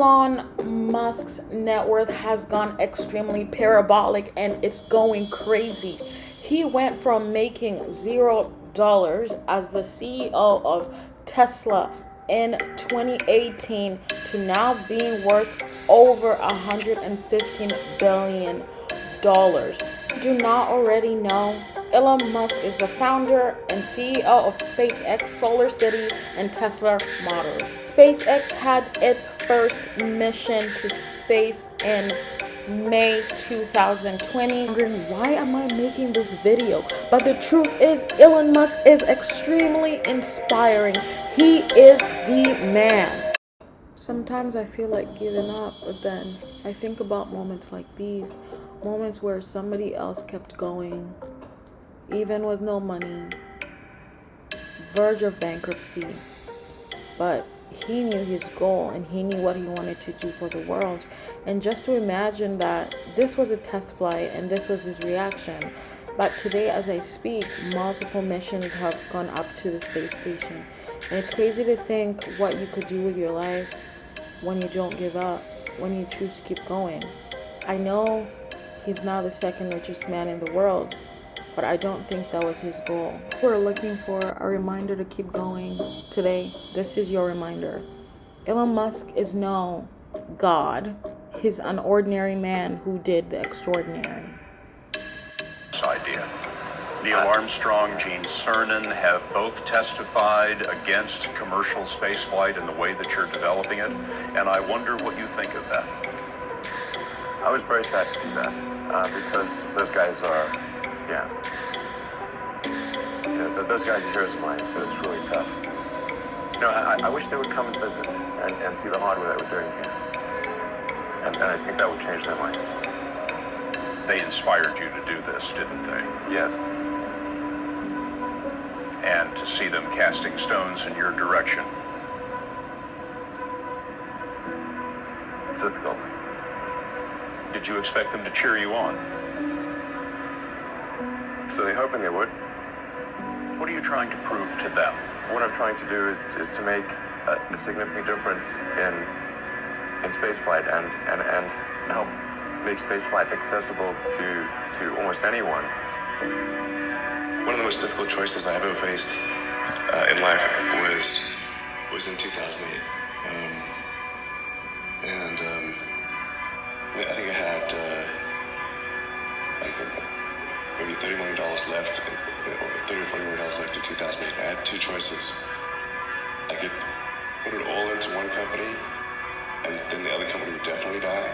Elon Musk's net worth has gone extremely parabolic and it's going crazy. He went from making $0 as the CEO of Tesla in 2018 to now being worth over $115 billion. Do not already know? Elon Musk is the founder and CEO of SpaceX, Solar City, and Tesla Motors. SpaceX had its first mission to space in May 2020. Wondering why am I making this video? But the truth is, Elon Musk is extremely inspiring. He is the man. Sometimes I feel like giving up, but then I think about moments like these, moments where somebody else kept going, even with no money, verge of bankruptcy, but he knew his goal and he knew what he wanted to do for the world. And just to imagine that this was a test flight and this was his reaction. But today, as I speak, multiple missions have gone up to the space station. And it's crazy to think what you could do with your life when you don't give up, when you choose to keep going. I know he's now the second richest man in the world, but I don't think that was his goal. We're looking for a reminder to keep going. Today, this is your reminder. Elon Musk is no God. He's an ordinary man who did the extraordinary. This idea. Neil Armstrong, Gene Cernan have both testified against commercial spaceflight in the way that you're developing it, and I wonder what you think of that. I was very sad to see that, because those guys are, those guys are heroes of mine, so it's really tough. I wish they would come and visit and see the hardware that we're doing here, and I think that would change their mind. They inspired you to do this, didn't they? Yes. And to see them casting stones in your direction. It's difficult. Did you expect them to cheer you on? So they're hoping they would. What are you trying to prove to them? What I'm trying to do is to make a significant difference in spaceflight and help make spaceflight accessible to almost anyone. One of the most difficult choices I ever faced in life was in 2008. I think I had maybe $30 million left, or $30 or $40 million left in 2008. I had two choices. I could put it all into one company, and then the other company would definitely die,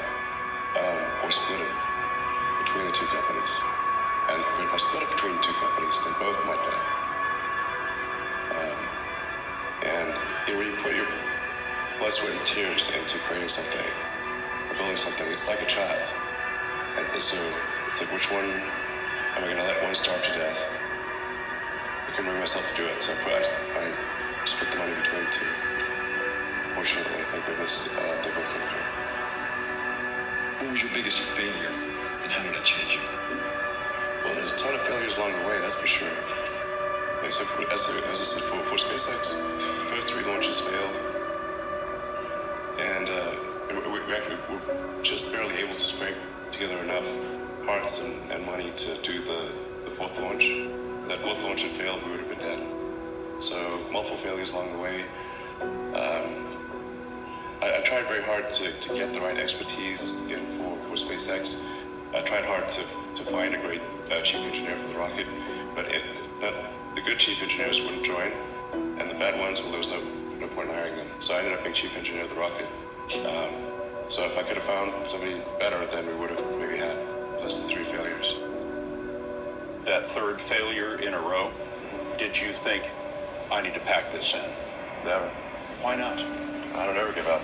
or split it between the two companies. And if I split it between the two companies, then both might die. When you put your blood, sweat, and tears into creating something, or building something, it's like a child. And so it's like, which one am I going to let one starve to death? I couldn't bring myself to do it, so I split the money between the two. Fortunately, thank goodness, they both came through. What was your biggest failure, and how did it change you? Well, there's a ton of failures along the way, that's for sure. As I said, for SpaceX, the first 3 launches failed. And we actually were just barely able to scrape together enough parts and money to do the 4th launch. If that 4th launch had failed, we would have been dead. So, multiple failures along the way. I tried very hard to get the right expertise in for SpaceX. I tried hard to find a great chief engineer for the rocket, but the good chief engineers wouldn't join, and the bad ones, well, there was no point in hiring them. So I ended up being chief engineer of the rocket. So if I could have found somebody better, then we would have maybe had less than 3 failures. That 3rd failure in a row, did you think, I need to pack this in? Never. Why not? I don't ever give up.